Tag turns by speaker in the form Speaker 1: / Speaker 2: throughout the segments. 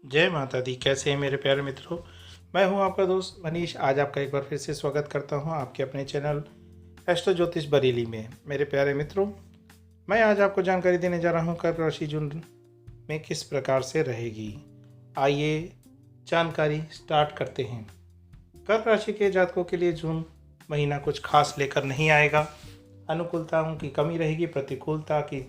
Speaker 1: जय माता दी। कैसे हैं मेरे प्यारे मित्रों। मैं हूं आपका दोस्त मनीष। आज आपका एक बार फिर से स्वागत करता हूं आपके अपने चैनल एस्ट्रो ज्योतिष बरेली में। मेरे प्यारे मित्रों, मैं आज आपको जानकारी देने जा रहा हूं कर्क राशि जून में किस प्रकार से रहेगी। आइए जानकारी स्टार्ट करते हैं। कर्क राशि के जातकों के लिए जून महीना कुछ खास लेकर नहीं आएगा। अनुकूलताओं की कमी रहेगी, प्रतिकूलता की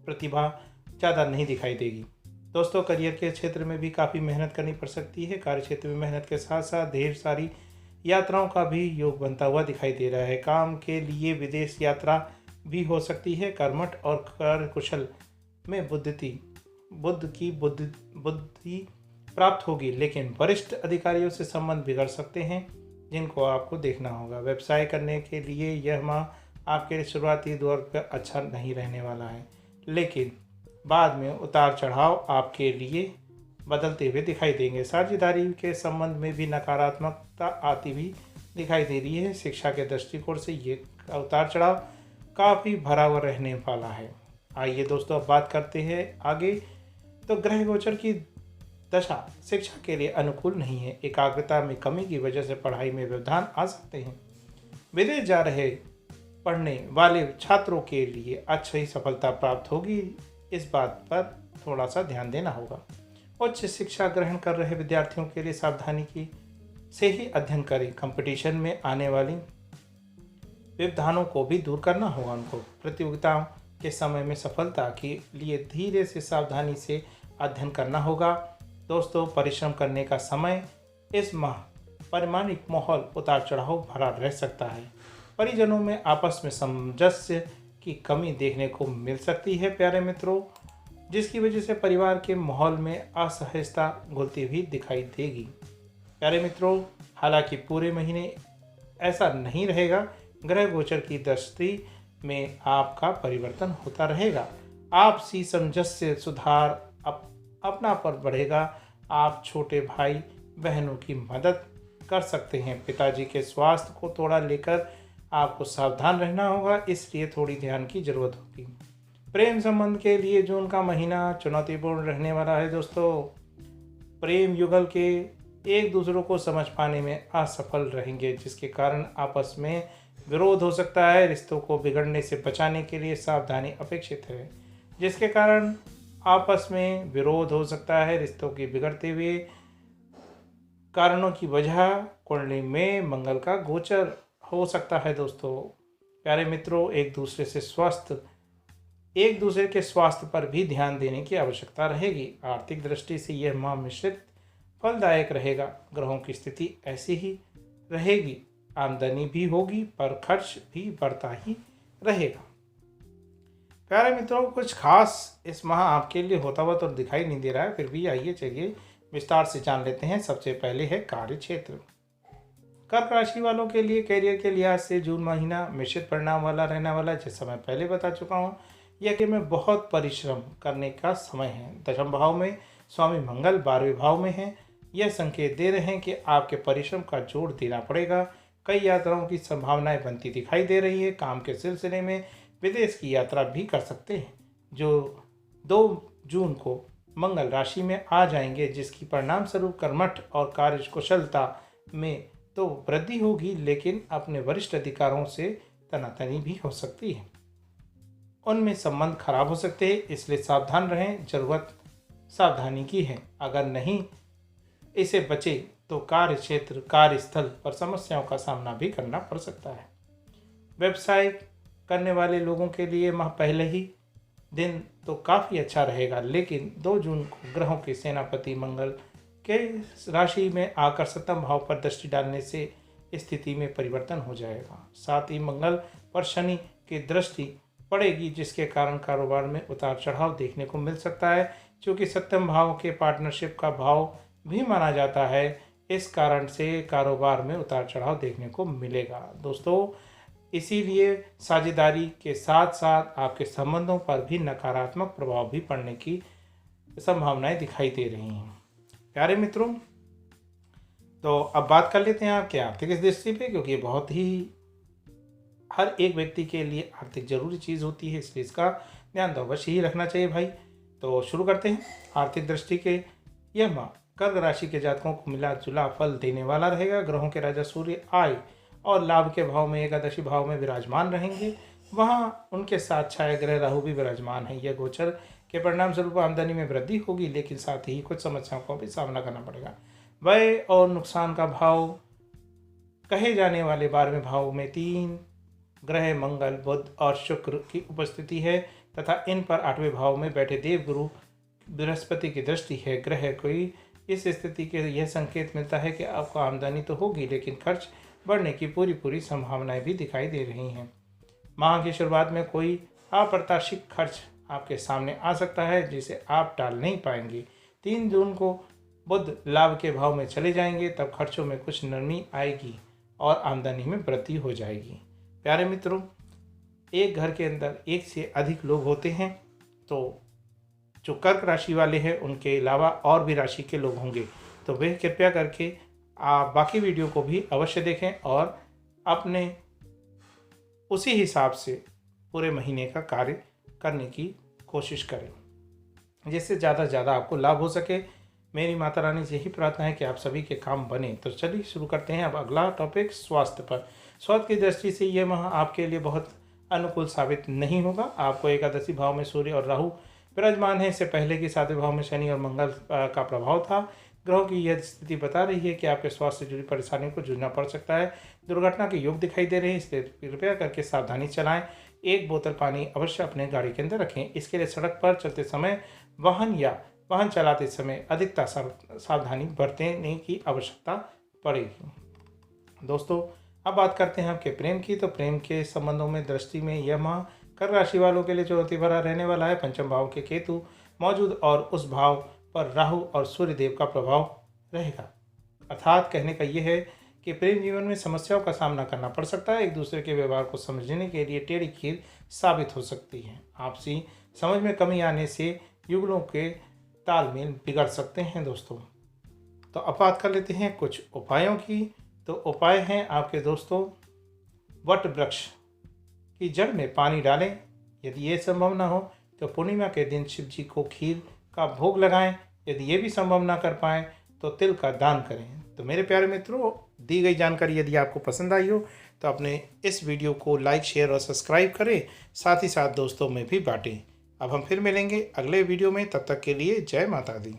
Speaker 1: प्रतिभा ज़्यादा नहीं दिखाई देगी। दोस्तों, करियर के क्षेत्र में भी काफ़ी मेहनत करनी पड़ सकती है। कार्य क्षेत्र में मेहनत के साथ साथ ढेर सारी यात्राओं का भी योग बनता हुआ दिखाई दे रहा है। काम के लिए विदेश यात्रा भी हो सकती है। कर्मठ और कार्य कुशल में बुद्धि प्राप्त होगी, लेकिन वरिष्ठ अधिकारियों से संबंध बिगड़ सकते हैं, जिनको आपको देखना होगा। व्यवसाय करने के लिए यह माह आपके लिए शुरुआती दौर पर अच्छा नहीं रहने वाला है, लेकिन बाद में उतार चढ़ाव आपके लिए बदलते हुए दिखाई देंगे। साझेदारी के संबंध में भी नकारात्मकता आती हुई दिखाई दे रही है। शिक्षा के दृष्टिकोण से ये उतार चढ़ाव काफ़ी भरा हुआ रहने वाला है। आइए दोस्तों, अब बात करते हैं आगे। तो ग्रह गोचर की दशा शिक्षा के लिए अनुकूल नहीं है। एकाग्रता में कमी की वजह से पढ़ाई में व्यवधान आ सकते हैं। विदेश जा रहे पढ़ने वाले छात्रों के लिए अच्छी सफलता प्राप्त होगी। इस बात पर थोड़ा सा ध्यान देना होगा। उच्च शिक्षा ग्रहण कर रहे विद्यार्थियों के लिए सावधानी की से ही अध्ययन करें। कंपटीशन में आने वाली व्यवधानों को भी दूर करना होगा उनको। प्रतियोगिताओं के समय में सफलता के लिए धीरे से सावधानी से अध्ययन करना होगा। दोस्तों, परिश्रम करने का समय इस माह पारिवारिक माहौल उतार चढ़ाव भरा रह सकता है। परिजनों में आपस में सामंजस्य की कमी देखने को मिल सकती है प्यारे मित्रों, जिसकी वजह से परिवार के माहौल में असहजता घुलती हुई दिखाई देगी। प्यारे मित्रों, हालांकि पूरे महीने ऐसा नहीं रहेगा। ग्रह गोचर की दृष्टि में आपका परिवर्तन होता रहेगा। आपसी सामंजस्य सुधार अपना पर बढ़ेगा। आप छोटे भाई बहनों की मदद कर सकते हैं। पिताजी के स्वास्थ्य को थोड़ा लेकर आपको सावधान रहना होगा, इसलिए थोड़ी ध्यान की जरूरत होगी। प्रेम संबंध के लिए जून का महीना चुनौतीपूर्ण रहने वाला है। दोस्तों, प्रेम युगल के एक दूसरों को समझ पाने में असफल रहेंगे, जिसके कारण आपस में विरोध हो सकता है। रिश्तों को बिगड़ने से बचाने के लिए सावधानी अपेक्षित है, जिसके कारण आपस में विरोध हो सकता है। रिश्तों के बिगड़ते हुए कारणों की वजह कुंडली में मंगल का गोचर हो सकता है। दोस्तों, प्यारे मित्रों, एक दूसरे के स्वास्थ्य पर भी ध्यान देने की आवश्यकता रहेगी। आर्थिक दृष्टि से यह माह मिश्रित फलदायक रहेगा। ग्रहों की स्थिति ऐसी ही रहेगी। आमदनी भी होगी पर खर्च भी बढ़ता ही रहेगा। प्यारे मित्रों, कुछ खास इस माह आपके लिए होता हुआ तो दिखाई नहीं दे रहा है, फिर भी आइए चलिए विस्तार से जान लेते हैं। सबसे पहले है कार्य क्षेत्र। कर्क राशि वालों के लिए करियर के लिहाज से जून महीना मिश्रित परिणाम वाला रहने वाला है। जैसा मैं पहले बता चुका हूँ, यह कि में बहुत परिश्रम करने का समय है। दशम भाव में स्वामी मंगल 12वें भाव में है। यह संकेत दे रहे हैं कि आपके परिश्रम का जोर देना पड़ेगा। कई यात्राओं की संभावनाएं बनती दिखाई दे रही है। काम के सिलसिले में विदेश की यात्रा भी कर सकते हैं, जो 2 जून को मंगल राशि में आ जाएंगे, जिसकी परिणाम स्वरूप कर्मठ और कार्य कुशलता में तो वृद्धि होगी, लेकिन अपने वरिष्ठ अधिकारों से तनातनी भी हो सकती है। उनमें संबंध खराब हो सकते हैं, इसलिए सावधान रहें। जरूरत सावधानी की है। अगर नहीं इसे बचे तो कार्य क्षेत्र कार्यस्थल पर समस्याओं का सामना भी करना पड़ सकता है। व्यवसाय करने वाले लोगों के लिए माह पहले ही दिन तो काफ़ी अच्छा रहेगा, लेकिन 2 जून को ग्रहों के सेनापति मंगल के राशि में आकर 7वें भाव पर दृष्टि डालने से स्थिति में परिवर्तन हो जाएगा। साथ ही मंगल पर शनि की दृष्टि पड़ेगी, जिसके कारण कारोबार में उतार चढ़ाव देखने को मिल सकता है। क्योंकि 7वें भाव के पार्टनरशिप का भाव भी माना जाता है, इस कारण से कारोबार में उतार चढ़ाव देखने को मिलेगा। दोस्तों, इसीलिए साझेदारी के साथ साथ आपके संबंधों पर भी नकारात्मक प्रभाव भी पड़ने की संभावनाएं दिखाई दे रही हैं। प्यारे मित्रों, तो अब बात कर लेते हैं आपके आर्थिक दृष्टि पे, क्योंकि ये बहुत ही हर एक व्यक्ति के लिए आर्थिक जरूरी चीज़ होती है, इसलिए इसका ध्यान तो अवश्य ही रखना चाहिए भाई। तो शुरू करते हैं। आर्थिक दृष्टि के यह माह कर्क राशि के जातकों को मिला जुला फल देने वाला रहेगा। ग्रहों के राजा सूर्य आय और लाभ के भाव में एकादशी भाव में विराजमान रहेंगे। वहां उनके साथ छाया ग्रह राहु भी विराजमान है। यह गोचर के परिणाम स्वरूप आमदनी में वृद्धि होगी, लेकिन साथ ही कुछ समस्याओं का भी सामना करना पड़ेगा। व्यय और नुकसान का भाव कहे जाने वाले 12वें भाव में 3 ग्रह मंगल, बुध और शुक्र की उपस्थिति है तथा इन पर 8वें भाव में बैठे देव गुरु बृहस्पति की दृष्टि है। ग्रह कोई इस स्थिति के यह संकेत मिलता है कि आपको आमदनी तो होगी, लेकिन खर्च बढ़ने की पूरी संभावनाएं भी दिखाई दे रही हैं। माह की शुरुआत में कोई अप्रत्याशित खर्च आपके सामने आ सकता है जिसे आप टाल नहीं पाएंगे। 3 जून को बुध लाभ के भाव में चले जाएंगे, तब खर्चों में कुछ नरमी आएगी और आमदनी में वृद्धि हो जाएगी। प्यारे मित्रों, एक घर के अंदर एक से अधिक लोग होते हैं, तो जो कर्क राशि वाले हैं उनके अलावा और भी राशि के लोग होंगे, तो वे कृपया करके आप बाकी वीडियो को भी अवश्य देखें और अपने उसी हिसाब से पूरे महीने का कार्य करने की कोशिश करें, जिससे ज़्यादा से ज़्यादा आपको लाभ हो सके। मेरी माता रानी से यही प्रार्थना है कि आप सभी के काम बने। तो चलिए शुरू करते हैं। अब अगला टॉपिक स्वास्थ्य पर। स्वास्थ्य की दृष्टि से यह माह आपके लिए बहुत अनुकूल साबित नहीं होगा। आपको एकादशी भाव में सूर्य और राहु विराजमान है। इससे पहले कि 7वें भाव में शनि और मंगल का प्रभाव था। ग्रहों की यह स्थिति बता रही है कि आपके स्वास्थ्य से जुड़ी परेशानियों को जूझना पड़ सकता है। दुर्घटना के योग दिखाई दे रहे हैं, इसलिए कृपया करके सावधानी चलाएं। 1 बोतल पानी अवश्य अपने गाड़ी के अंदर रखें। इसके लिए सड़क पर चलते समय वाहन चलाते समय अधिकता सावधानी बरतने की आवश्यकता पड़ेगी। दोस्तों, अब बात करते हैं आपके प्रेम की। तो प्रेम के संबंधों में दृष्टि में यह माह कर्क राशि वालों के लिए चुनौती भरा रहने वाला है। 5वें भाव के केतु मौजूद और उस भाव पर राहु और सूर्य देव का प्रभाव रहेगा। अर्थात कहने का यह है कि प्रेम जीवन में समस्याओं का सामना करना पड़ सकता है। एक दूसरे के व्यवहार को समझने के लिए टेढ़ी खीर साबित हो सकती है। आपसी समझ में कमी आने से युगलों के तालमेल बिगड़ सकते हैं। दोस्तों, तो अब बात कर लेते हैं कुछ उपायों की। तो उपाय हैं आपके दोस्तों, वट वृक्ष की जड़ में पानी डालें। यदि ये संभव ना हो तो पूर्णिमा के दिन शिव जी को खीर का भोग लगाएं। यदि ये भी संभव ना कर पाएं तो तिल का दान करें। तो मेरे प्यारे मित्रों, दी गई जानकारी यदि आपको पसंद आई हो तो अपने इस वीडियो को लाइक, शेयर और सब्सक्राइब करें। साथ ही साथ दोस्तों में भी बांटें। अब हम फिर मिलेंगे अगले वीडियो में। तब तक के लिए जय माता दी।